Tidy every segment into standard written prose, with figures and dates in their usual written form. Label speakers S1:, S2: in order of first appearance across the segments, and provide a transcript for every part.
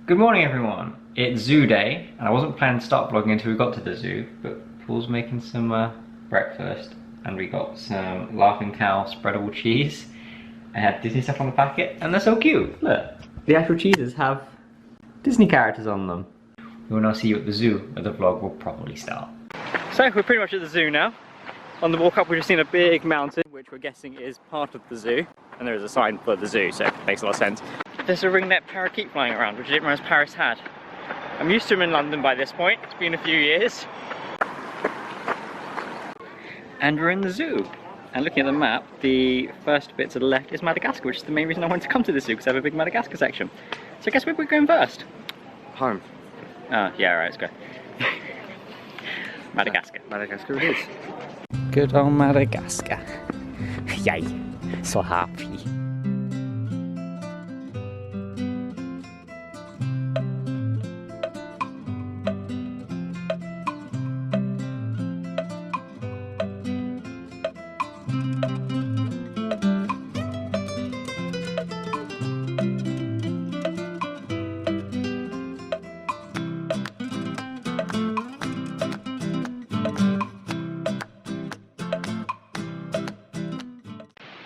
S1: Good morning everyone, it's zoo day and I wasn't planning to start vlogging until we got to the zoo, but Paul's making some breakfast and we got some Laughing Cow spreadable cheese. I had Disney stuff on the packet and they're so cute, look. The actual cheeses have Disney characters on them. We will now see you at the zoo where the vlog will probably start. So we're pretty much at the zoo now. On the walk up we've just seen a big mountain which we're guessing is part of the zoo, and there is a sign for the zoo, so it makes a lot of sense. There's a ringneck parakeet flying around, which I didn't realise Paris had. I'm used to them in London by this point, it's been a few years. And we're in the zoo. And looking at the map, the first bit to the left is Madagascar, which is the main reason I wanted to come to the zoo, because they have a big Madagascar section. So guess where we're going first?
S2: Home.
S1: Oh, yeah, right, let's go. Madagascar.
S2: Madagascar it is.
S1: Good old Madagascar. Yay, so happy.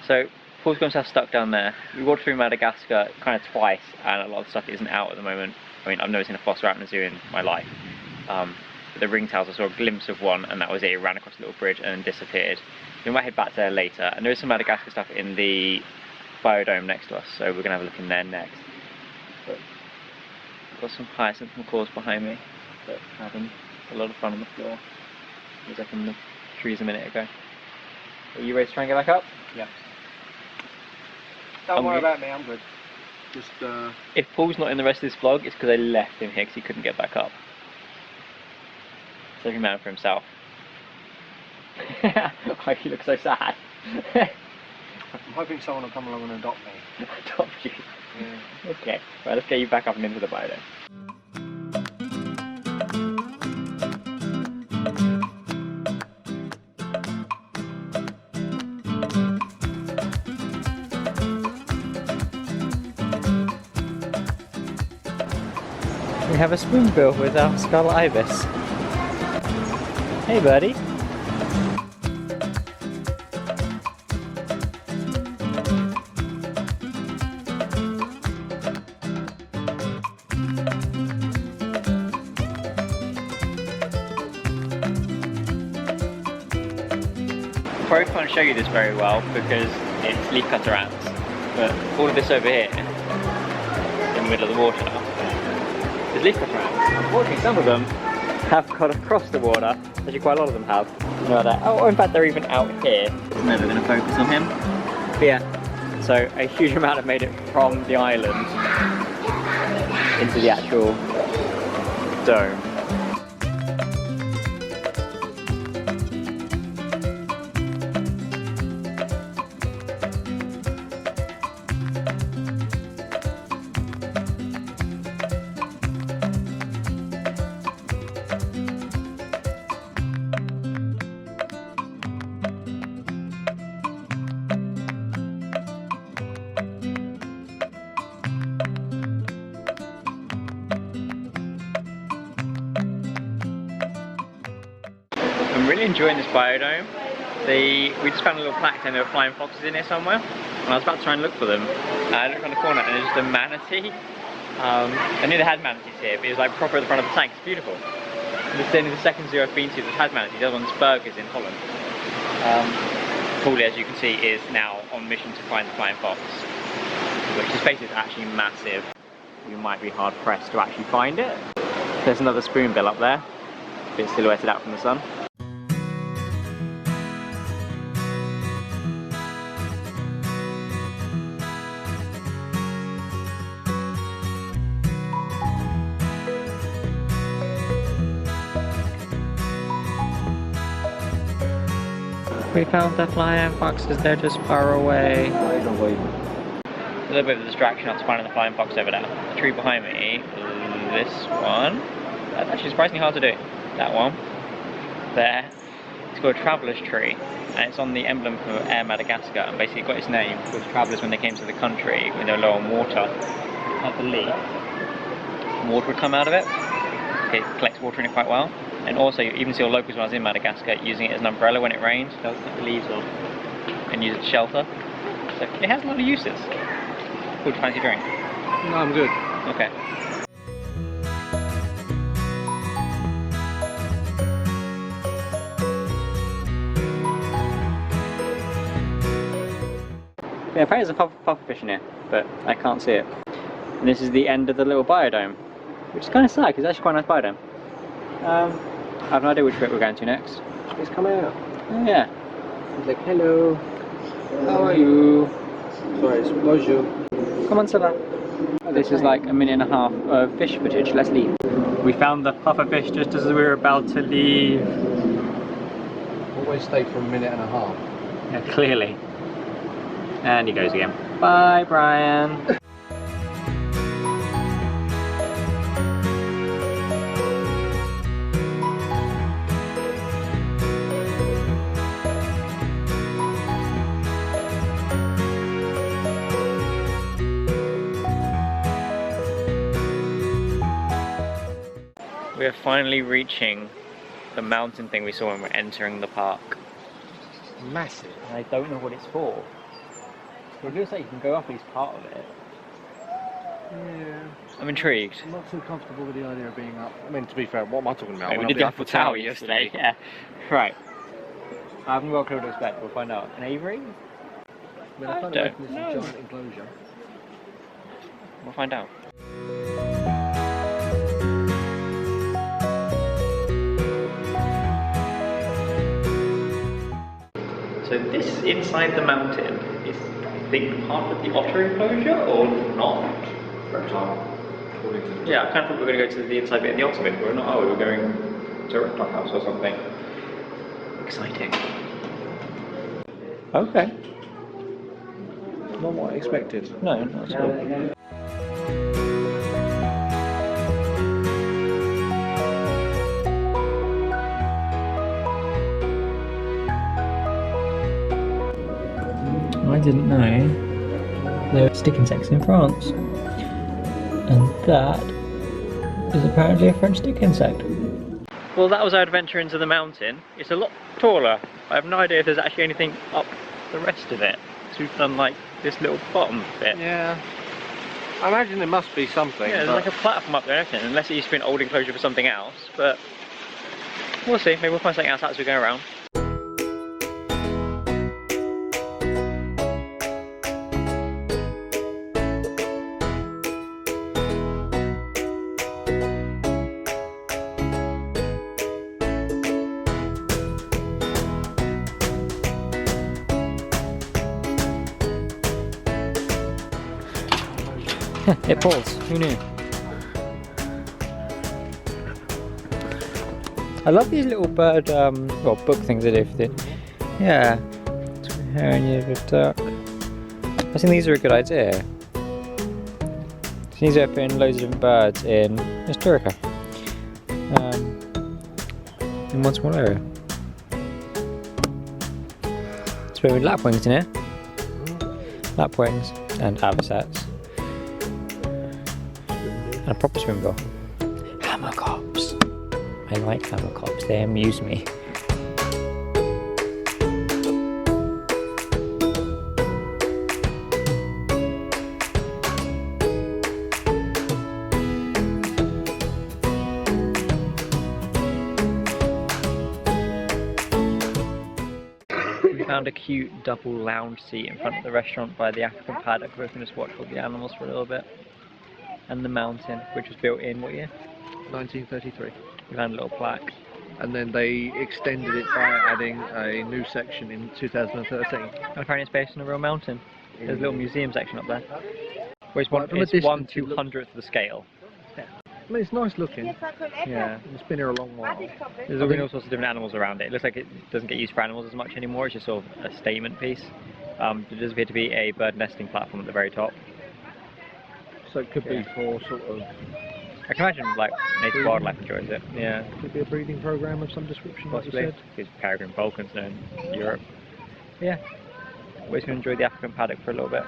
S1: So, Paul's got himself stuck down there. We walked through Madagascar kind of twice, and a lot of the stuff isn't out at the moment. I mean, I've never seen a foster rat in a zoo in my life. But the ringtails, I saw a glimpse of one, and that was it. It ran across a little bridge and then disappeared. We might head back there later, and there is some Madagascar stuff in the biodome next to us, so we're going to have a look in there next. But I've got some hyacinth macaws behind me that are having a lot of fun on the floor. I was up in the trees a minute ago. Are you ready to try and get back up?
S2: Yeah. Don't worry about me, I'm good. Just,
S1: If Paul's not in the rest of this vlog, it's because I left him here because he couldn't get back up. So every man for himself. Why do you look so sad?
S2: I'm hoping someone will come along and adopt me.
S1: Adopt you? Yeah. Okay, right, let's get you back up and into the biodome. We have a spoonbill with our scarlet ibis. Hey buddy. Probably can't show you this very well because it's leafcutter ants, but all of this over here in the middle of the water is leafcutter ants. Unfortunately, some of them have got across the water. Actually, quite a lot of them have. You know that. Oh, in fact, they're even out here. I'm never going to focus on him. But yeah, so a huge amount have made it from the island into the actual dome. I'm really enjoying this biodome. We just found a little plaque saying there were flying foxes in here somewhere, and I was about to try and look for them. I looked around the corner and there's just a manatee. I knew they had manatees here, but it was like proper at the front of the tank. It's beautiful. And this is only the second zoo I've been to that has manatees. The other one's Burgers in Holland. Paulie, as you can see, is now on mission to find the flying fox, which the space is actually massive. You might be hard pressed to actually find it. There's another spoonbill up there, a bit silhouetted out from the sun. We found the flying foxes, they're just far away. A little bit of a distraction after finding the flying fox over there. The tree behind me, this one. That's actually surprisingly hard to do. That one. There. It's called a traveller's tree, and it's on the emblem for Air Madagascar, and basically it got its name because travellers, when they came to the country, when they were low on water, cut the leaf, and water would come out of it. It collects water in it quite well. And also, you even see all locals when I was in Madagascar using it as an umbrella when it rains. They'll cut the leaves off and use it to shelter. So it has a lot of uses. Would you fancy a drink?
S2: No, I'm good.
S1: Okay. Yeah, apparently there's a pufferfish in here, but I can't see it. And this is the end of the little biodome, which is kind of sad because it's actually quite a nice biodome. I have no idea which bit we're going to next.
S2: It's coming out.
S1: Oh yeah.
S2: He's like, hello.
S1: How are you?
S2: Sorry, it's bonjour.
S1: Come on, Silla. This is like a minute and a half of fish footage. Let's leave. We found the pufferfish just as we were about to leave.
S2: Always stay for a minute and a half.
S1: Yeah, clearly. And he goes again. Bye, Brian. We are finally reaching the mountain thing we saw when we're entering the park.
S2: Massive.
S1: And I don't know what it's for. It looks like you can go up at least part of it.
S2: Yeah.
S1: I'm intrigued.
S2: I'm not too comfortable with the idea of being up. I mean, to be fair, what am I talking about?
S1: We did the Eiffel Tower yesterday. Yeah. Right. I haven't got a clue what to expect. We'll find out. An aviary?
S2: I mean, I can't imagine this is a giant enclosure.
S1: We'll find out. So this inside the mountain is, I think, part of the otter enclosure, or not? Yeah, I kind of thought we were going to go to the inside bit and the otter bit, but we're not. Oh, we were going to a reptile house or something. Exciting. Okay.
S2: Not what I expected.
S1: No, not at all. I didn't know there were stick insects in France, and that is apparently a French stick insect. Well, that was our adventure into the mountain. It's a lot taller. I have no idea if there's actually anything up the rest of it. So we've done like this little bottom bit.
S2: Yeah. I imagine there must be something.
S1: Yeah, there's like a platform up there and everything, unless it used to be an old enclosure for something else, but we'll see. Maybe we'll find something else out as we go around. It pulls, who knew? I love these little bird, well, book things they do for the, yeah, here and you have a duck. I think these are a good idea. These are putting loads of different birds in Historica, in one small area. Let's put lapwings in here, lapwings and avocets. And a proper swim goal. Hammercops. I like hammercops, they amuse me. We found a cute double lounge seat in front of the restaurant by the African paddock where we can just watch all the animals for a little bit. And the mountain, which was built in what year?
S2: 1933.
S1: We found a little plaque.
S2: And then they extended it by adding a new section in 2013.
S1: And apparently it's based on a real mountain. There's a little museum section up there. Where it's
S2: Right, from a
S1: it's
S2: distance,
S1: 1/200th of the scale.
S2: I mean, it's nice looking.
S1: Yeah.
S2: It's been here a long while.
S1: There's all sorts of different animals around it. It looks like it doesn't get used for animals as much anymore. It's just sort of a statement piece. There does appear to be a bird nesting platform at the very top.
S2: So it could be for sort of...
S1: I can imagine like native wildlife enjoys it. Yeah.
S2: Could be a breeding program of some description, like you
S1: Possibly.
S2: said.
S1: Because peregrine falcons known in Europe. Yeah. We're just going to enjoy the African paddock for a little bit.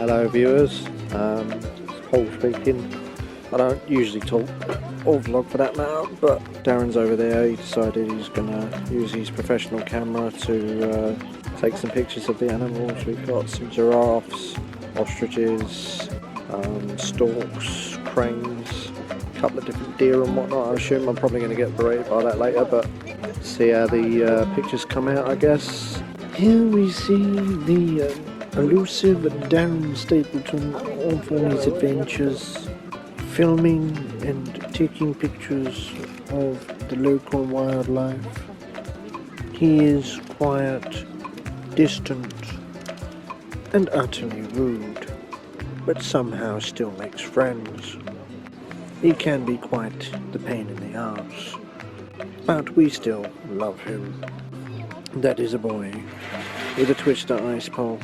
S2: Hello viewers, it's Paul speaking. I don't usually talk or vlog for that matter, but Darren's over there. He decided he's going to use his professional camera to take some pictures of the animals. We've got some giraffes, ostriches, storks, cranes, a couple of different deer and whatnot. I assume I'm probably going to get berated by that later, but see how the pictures come out, I guess. Here we see the elusive Darren Stapleton on for his adventures, filming and taking pictures of the local wildlife. He is quiet, distant, and utterly rude, but somehow still makes friends. He can be quite the pain in the arse, but we still love him. That is a boy with a twister ice pole.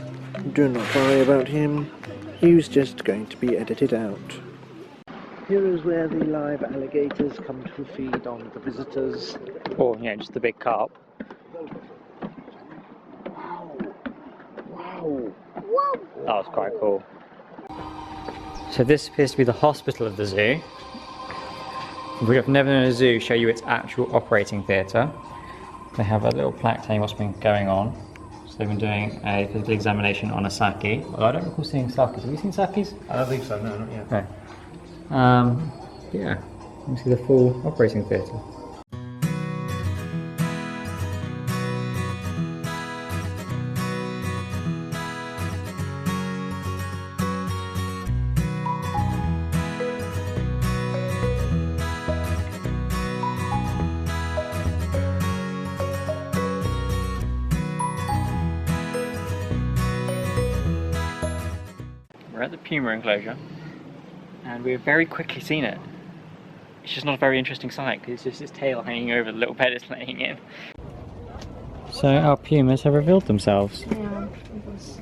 S2: Do not worry about him, he was just going to be edited out. Here is where the live alligators come to feed on the visitors.
S1: Or, yeah, just the big carp.
S2: Wow!
S1: That was quite cool. So this appears to be the hospital of the zoo. We have never known a zoo show you its actual operating theatre. They have a little plaque telling what's been going on. So they've been doing a physical examination on a saki. Well, I don't recall seeing sakis. Have you seen sakis?
S2: I don't think so, no, not yet.
S1: No. Yeah, you can see the full operating theatre. We're at the puma enclosure, and we've very quickly seen it. It's just not a very interesting sight because it's just its tail hanging over the little bed it's laying in. So our pumas have revealed themselves.
S3: Yeah, it was.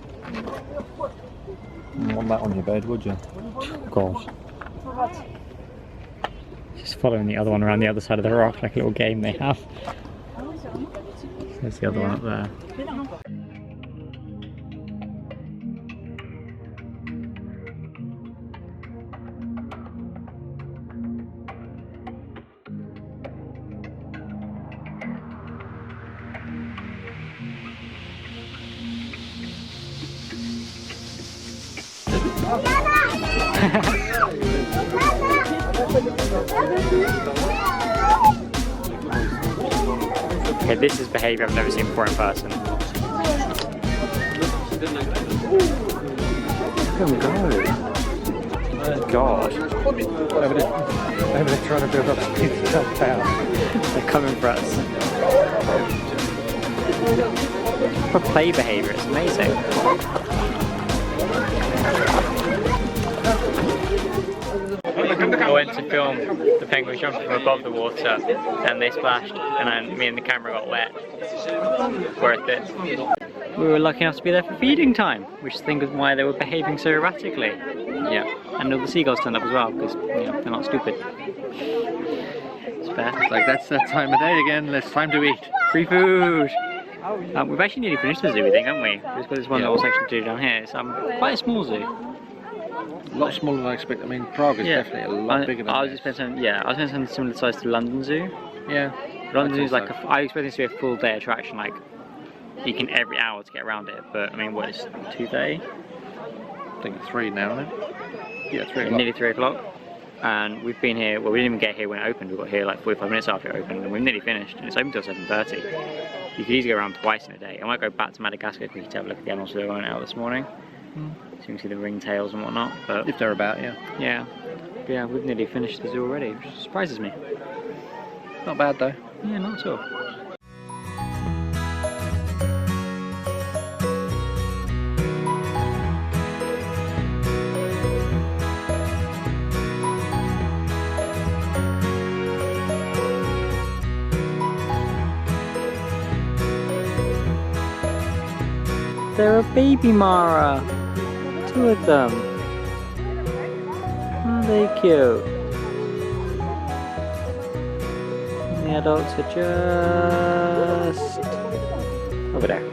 S2: You want that on your bed, would you?
S1: Gosh.
S3: For what?
S1: Just following the other one around the other side of the rock like a little game they have. There's the other one up there. Okay, this is behaviour I've never seen before in person. Oh God.
S2: They're trying to build up speed to jump out.
S1: They're coming for us. Proper play behaviour, it's amazing. I went to film the penguins jumping from above the water, and they splashed, and then me and the camera got wet. Worth it. We were lucky enough to be there for feeding time, which I think is why they were behaving so erratically. Yeah, and all the seagulls turned up as well, because they're not stupid. It's fair.
S2: It's like, that's that time of day again, it's time to eat.
S1: Free food! We've actually nearly finished the zoo, I think, haven't we? We've got this one little section to do down here. It's quite a small zoo.
S2: A lot smaller than I expected. I mean, Prague is definitely a lot bigger than
S1: I was expecting something similar size to London Zoo.
S2: Yeah.
S1: London Zoo is like I expect this to be a full day attraction. Like you can every hour to get around it. But I mean, what is 2:30?
S2: I think it's 3 now, isn't it? Yeah, 3 o'clock.
S1: Nearly 3 o'clock. And we've been here. Well, we didn't even get here when it opened. We got here like 45 minutes after it opened, and we've nearly finished. And it's open till 7:30. You could easily go around twice in a day. I might go back to Madagascar quickly to have a look at the animals that went out this morning. So you can see the ringtails and whatnot. But
S2: if they're about, yeah.
S1: Yeah. But yeah, we've nearly finished the zoo already, which surprises me.
S2: Not bad though.
S1: Yeah, not at all. They're a baby Mara. 2 of them. Aren't they cute? And the adults are just over there.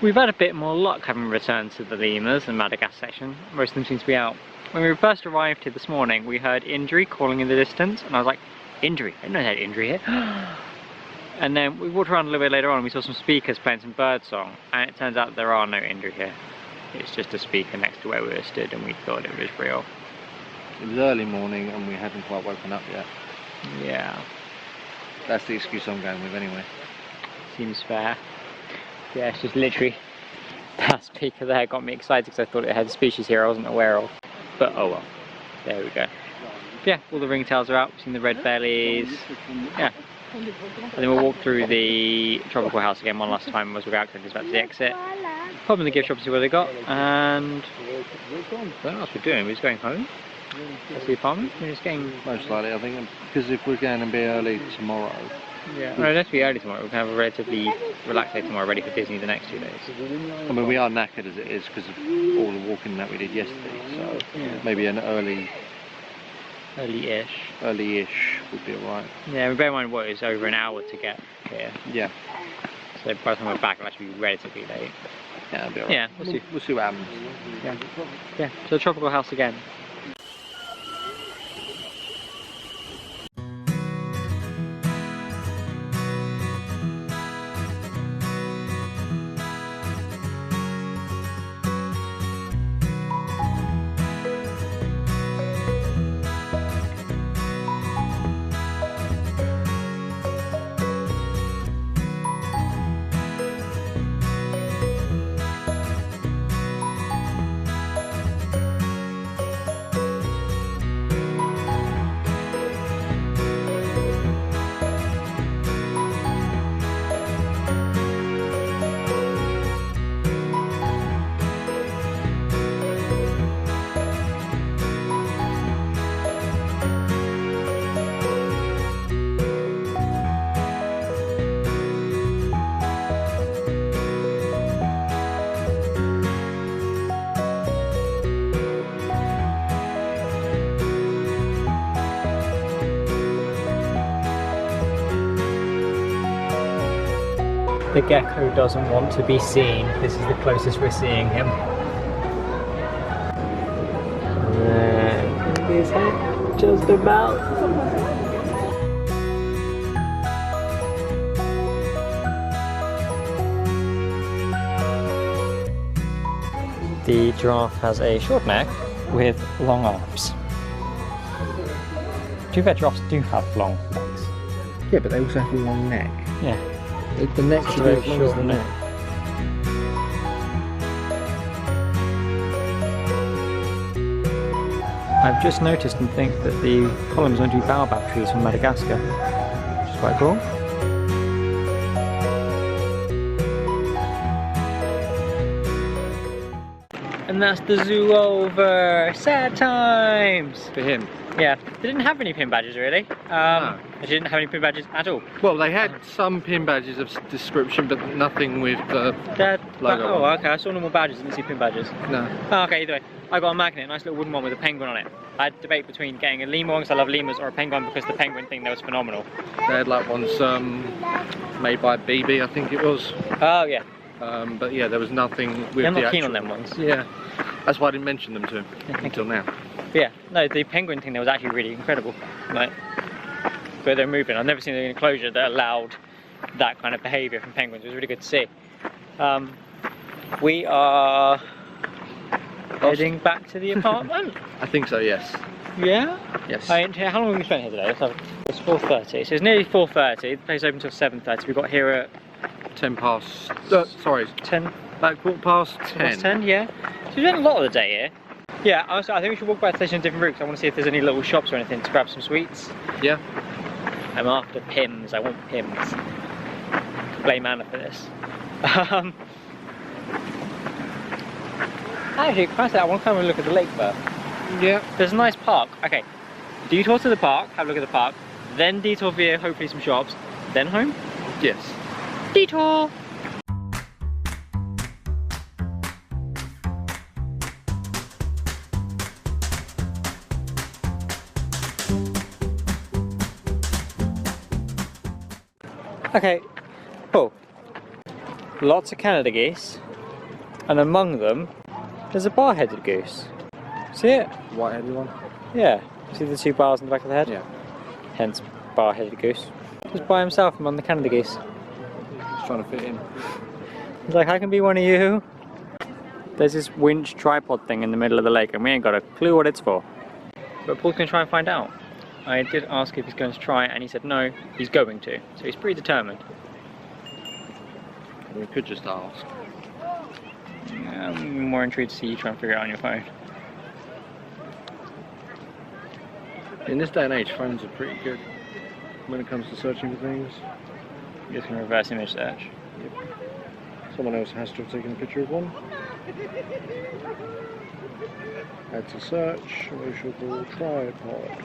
S1: We've had a bit more luck having returned to the lemurs and Madagascar section. Most of them seem to be out. When we first arrived here this morning, we heard Indri calling in the distance, and I was like, Indri? I didn't know they had Indri here. And then we walked around a little bit later on and we saw some speakers playing some bird song, and it turns out there are no Indri here. It's just a speaker next to where we were stood, and we thought it was real.
S2: It was early morning and we hadn't quite woken up yet.
S1: Yeah.
S2: That's the excuse I'm going with anyway.
S1: Seems fair. Yeah, it's just literally that speaker there got me excited because I thought it had a species here I wasn't aware of. But oh well, there we go. Yeah, all the ringtails are out. We've seen the red bellies. Yeah. And then we'll walk through the tropical house again one last time as we go out because it's about to the exit. Pop in the gift shop to see what they got, and what else we're doing? We're just going home. That's the apartment. We're just getting.
S2: Most likely, I think, because if we're going to be early tomorrow.
S1: Yeah, no, it has to be early tomorrow. We can have a relatively relaxed day tomorrow, ready for Disney the next 2 days.
S2: I mean, we are knackered as it is because of all the walking that we did yesterday, so
S1: yeah.
S2: Maybe an early-ish would be alright.
S1: Yeah, bear in mind what it's over an hour to get here.
S2: Yeah.
S1: So by the time we're back, it'll actually be relatively late.
S2: Yeah, it'll be alright.
S1: Yeah,
S2: we'll see what happens.
S1: Yeah. Yeah, so the tropical house again. The gecko doesn't want to be seen. This is the closest we're seeing him. His head just about. The giraffe has a short neck with long arms. To be fair, giraffes do have long legs.
S2: Yeah, but they also have a long neck.
S1: Yeah.
S2: The neck's
S1: very
S2: as long as
S1: short
S2: the neck.
S1: I've just noticed and think that the columns onto baobab trees from Madagascar, which is quite cool. And that's the zoo over. Sad times
S2: For him.
S1: Yeah, they didn't have any pin badges really.
S2: No.
S1: They didn't have any pin badges at all.
S2: Well, they had some pin badges of description, but nothing with the logo
S1: Oh,
S2: on.
S1: okay. I saw normal badges. I didn't see pin badges.
S2: No.
S1: Oh, okay, either way. I got a magnet, a nice little wooden one with a penguin on it. I had a debate between getting a lemur one because I love lemurs or a penguin because the penguin thing there was phenomenal.
S2: They had like ones made by BB, I think it was.
S1: Oh, yeah.
S2: But yeah, there was nothing with
S1: I'm
S2: the
S1: not keen
S2: actual...
S1: on them ones.
S2: Yeah. That's why I didn't mention them to him until now.
S1: But yeah, no, the penguin thing there was actually really incredible. Like, where they're moving. I've never seen an enclosure that allowed that kind of behaviour from penguins. It was really good to see. We are heading back to the apartment.
S2: I think so, yes.
S1: Yeah?
S2: Yes.
S1: How long have we spent here today? Let's have, it's 4:30, so it's nearly 4:30. The place open until 7:30. We got here at
S2: 10 past... sorry,
S1: 10.
S2: about 10:15.
S1: 10, yeah. So we spent a lot of the day here. Yeah, I think we should walk back to the station in different routes. I want to see if there's any little shops or anything to grab some sweets.
S2: Yeah.
S1: I'm after Pims. I want Pims. Blame Anna for this. Actually, can I say I want to come and look at the lake first?
S2: Yeah.
S1: There's a nice park. Okay, detour to the park, have a look at the park, then detour via hopefully some shops, then home.
S2: Yes.
S1: Detour! Okay, cool. Lots of Canada geese, and among them, there's a bar-headed goose. See it?
S2: White-headed one?
S1: Yeah. See the 2 bars in the back of the head?
S2: Yeah.
S1: Hence, bar-headed goose. Just by himself among the Canada geese.
S2: He's trying to fit in.
S1: He's like, I can be one of you. There's this winch tripod thing in the middle of the lake and we ain't got a clue what it's for. But Paul's going to try and find out. I did ask if he's going to try and he said no, he's going to. So he's pretty determined.
S2: We could just ask.
S1: I'm more intrigued to see you try and figure it out on your phone.
S2: In this day and age, phones are pretty good when it comes to searching for things.
S1: You're just going to reverse image search.
S2: Yep. Someone else has to have taken a picture of one. Add to search, we shall call tripod.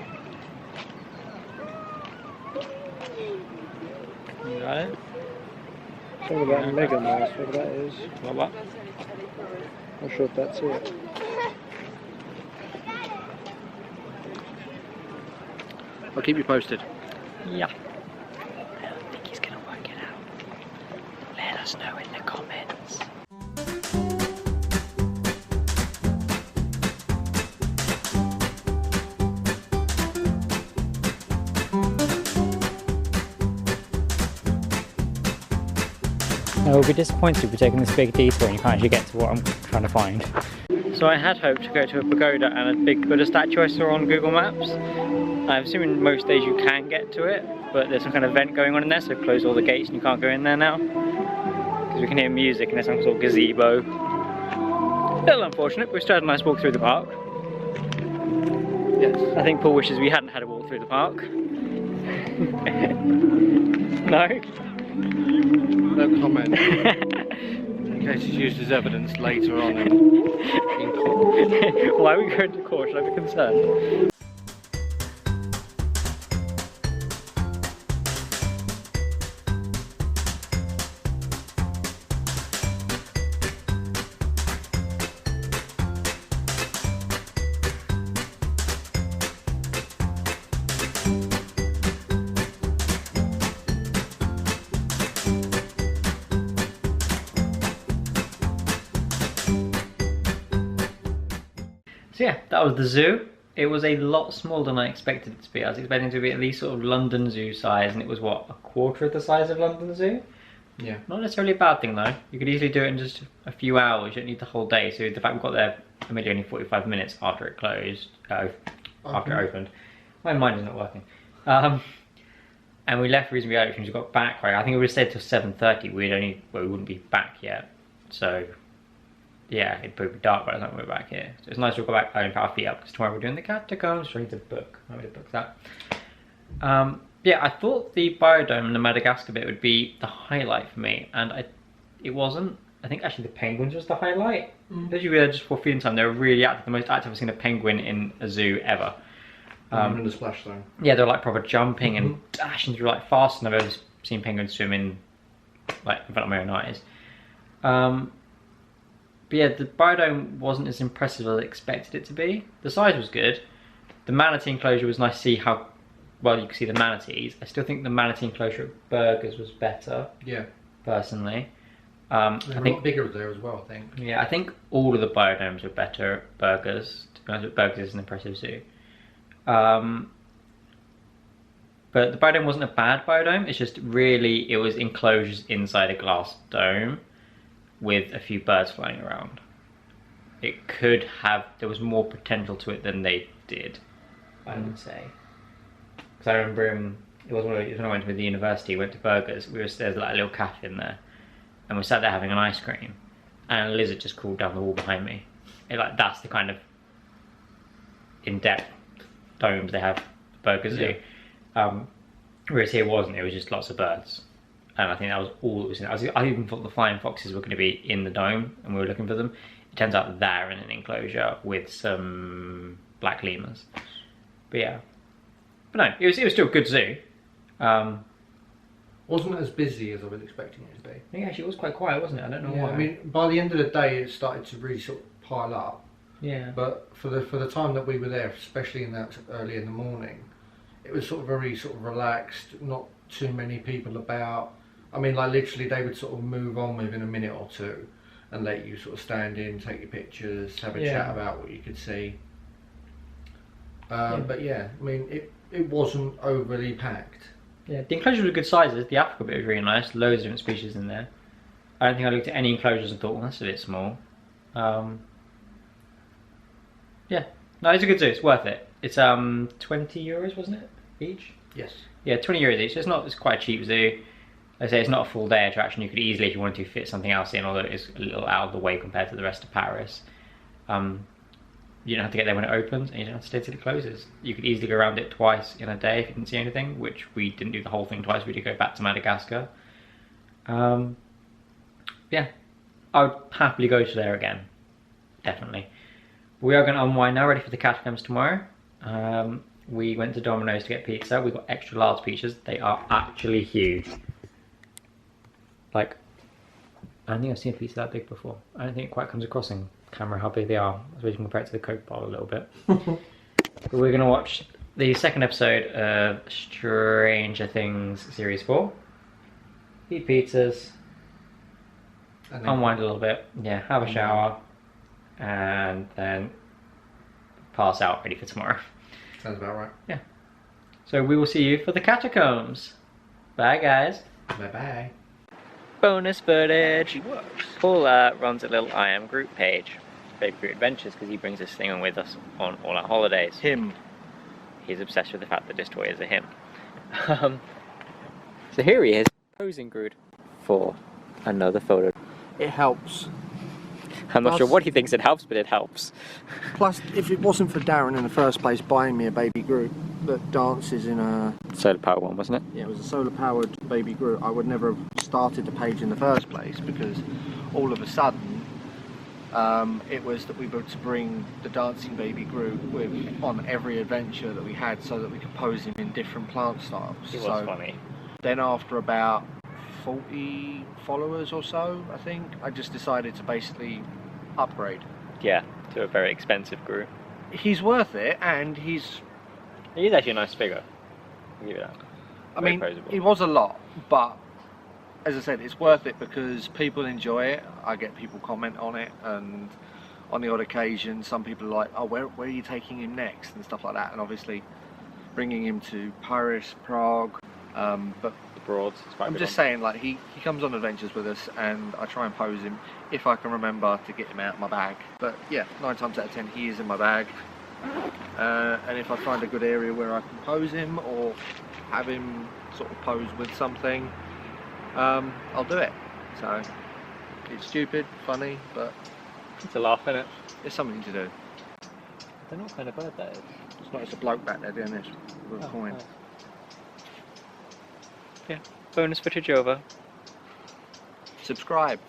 S1: You got it?
S2: Something about mega mouse, whatever that is.
S1: What?
S2: Not sure if that's it. I'll keep you posted.
S1: Yeah. I don't think he's going to work it out. Let us know in the comments. I will be disappointed if we're taking this big detour and you can't actually get to what I'm trying to find. So I had hoped to go to a pagoda and a big Buddha statue I saw on Google Maps. I'm assuming most days you can get to it, but there's some kind of event going on in there, so they've closed all the gates and you can't go in there now. Because we can hear music and there's some sort of gazebo. A little unfortunate, but we still had a nice walk through the park.
S2: Yes.
S1: I think Paul wishes we hadn't had a walk through the park. No?
S2: No comment. In case it's used as evidence later on in court.
S1: Why are we going to court? Should I be concerned? So yeah, that was the zoo. It was a lot smaller than I expected it to be. I was expecting it to be at least sort of London Zoo size, and it was what, a quarter of the size of London Zoo?
S2: Yeah.
S1: Not necessarily a bad thing though. You could easily do it in just a few hours. You don't need the whole day. So the fact we got there maybe only 45 minutes after it closed, after it opened. My mind is not working. And we left reasonably early because we got back. Right, I think we would have stayed till 7:30. We wouldn't be back yet. So yeah, it'd probably be dark by the time we were back here. So it's nice to go back home and put our feet up because tomorrow we're doing the catacombs. So I need to book. I need to book that. Yeah, I thought the biodome and the Madagascar bit would be the highlight for me, and it wasn't. I think actually the penguins was the highlight. As you were just before feeding time, they were really active. The most active I've seen a penguin in a zoo ever.
S2: In the splash zone.
S1: Yeah, they're like proper jumping and dashing through like faster than I've ever seen penguins swim in, like in front of my own eyes. But yeah, the biodome wasn't as impressive as I expected it to be. The size was good. The manatee enclosure was nice to see how well you could see the manatees. I still think the manatee enclosure at Burgers was better. Yeah. Personally. I think a lot
S2: bigger there as well, I think.
S1: Yeah, I think all of the biodomes were better at Burgers. To be honest, Burgers is an impressive zoo. But the biodome wasn't a bad biodome. It's just really, it was enclosures inside a glass dome with a few birds flying around. It could have, there was more potential to it than they did, I would say. Because I remember it was when I went to the university, went to Burgers, there's like a little cafe in there, and we sat there having an ice cream, and a lizard just crawled down the wall behind me. That's the kind of in-depth domes they have at Burgers Zoo. Whereas here wasn't, it was just lots of birds. And I think that was all that was in it. I even thought the flying foxes were going to be in the dome and we were looking for them. It turns out they're in an enclosure with some black lemurs. But yeah. But no, it was still a good zoo.
S2: Wasn't as busy as I was expecting it to be.
S1: I think actually it was quite quiet, wasn't it? I don't know why.
S2: I mean, by the end of the day it started to really sort of pile up.
S1: Yeah.
S2: But for the time that we were there, especially in that early in the morning, it was sort of very sort of relaxed, not too many people about. I mean, like literally they would sort of move on within a minute or two, and let you sort of stand in, take your pictures, have a
S1: Yeah.
S2: chat about what you could see. But yeah, I mean, it wasn't overly packed.
S1: Yeah, the enclosures were good sizes. The Africa bit was really nice. Loads of different species in there. I don't think I looked at any enclosures and thought, well, that's a bit small. Yeah, no, it's a good zoo. It's worth it. It's €20, wasn't it, each?
S2: Yes.
S1: Yeah, €20 each. So it's quite a cheap zoo. I say it's not a full day attraction. You could easily, if you wanted to, fit something else in, although it's a little out of the way compared to the rest of Paris. You don't have to get there when it opens, and you don't have to stay till it closes. You could easily go around it twice in a day if you didn't see anything, which we didn't do the whole thing twice. We did go back to Madagascar. Yeah, I would happily go to there again, definitely. We are going to unwind now, ready for the catacombs tomorrow. We went to Domino's to get pizza. We got extra large pizzas. They are actually huge. Like, I don't think I've seen a pizza that big before. I don't think it quite comes across in camera how big they are. I suppose you can compare it to the Coke bottle a little bit. But we're going to watch the second episode of Stranger Things Series 4. Eat pizzas. Unwind a little bit. Yeah, have a shower. And then pass out ready for tomorrow.
S2: Sounds about right.
S1: Yeah. So we will see you for the catacombs. Bye guys.
S2: Bye bye.
S1: Bonus footage. Paul runs a little I Am group page, Baby Group Adventures, because he brings this thing on with us on all our holidays.
S2: Him.
S1: He's obsessed with the fact that this toy is a him. So here he is, posing Groot for another photo.
S2: It helps.
S1: I'm not
S2: Plus-
S1: sure what he thinks it helps, but it helps.
S2: Plus, if it wasn't for Darren in the first place buying me a baby Groot that dances in a...
S1: Solar power one, wasn't it?
S2: Yeah, it was a solar powered baby Groot, I would never have started the page in the first place, because all of a sudden it was that we were to bring the dancing baby Groot on every adventure that we had, so that we could pose him in different plant styles.
S1: It was funny.
S2: Then after about 40 followers or so, I think, I just decided to basically upgrade.
S1: Yeah, to a very expensive Groot.
S2: He's worth it, and he's...
S1: He's actually a nice figure. I'll give you that.
S2: I
S1: Very
S2: mean,
S1: poseable.
S2: it was a lot, but as I said, it's worth it because people enjoy it. I get people comment on it, and on the odd occasion, some people are like, oh, where are you taking him next, and stuff like that. And obviously, bringing him to Paris, Prague, but
S1: Broads.
S2: I'm just saying, like, he comes on adventures with us, and I try and pose him if I can remember to get him out of my bag. But yeah, 9 times out of 10 he is in my bag, and if I find a good area where I can pose him or have him sort of pose with something, I'll do it. So it's stupid, funny, but
S1: It's a laugh, isn't it?
S2: it's something to do.
S1: I don't know what kind of bird that is.
S2: It's not just a bloke back there doing this with a coin.
S1: Nice. Yeah, bonus footage over.
S2: Subscribe.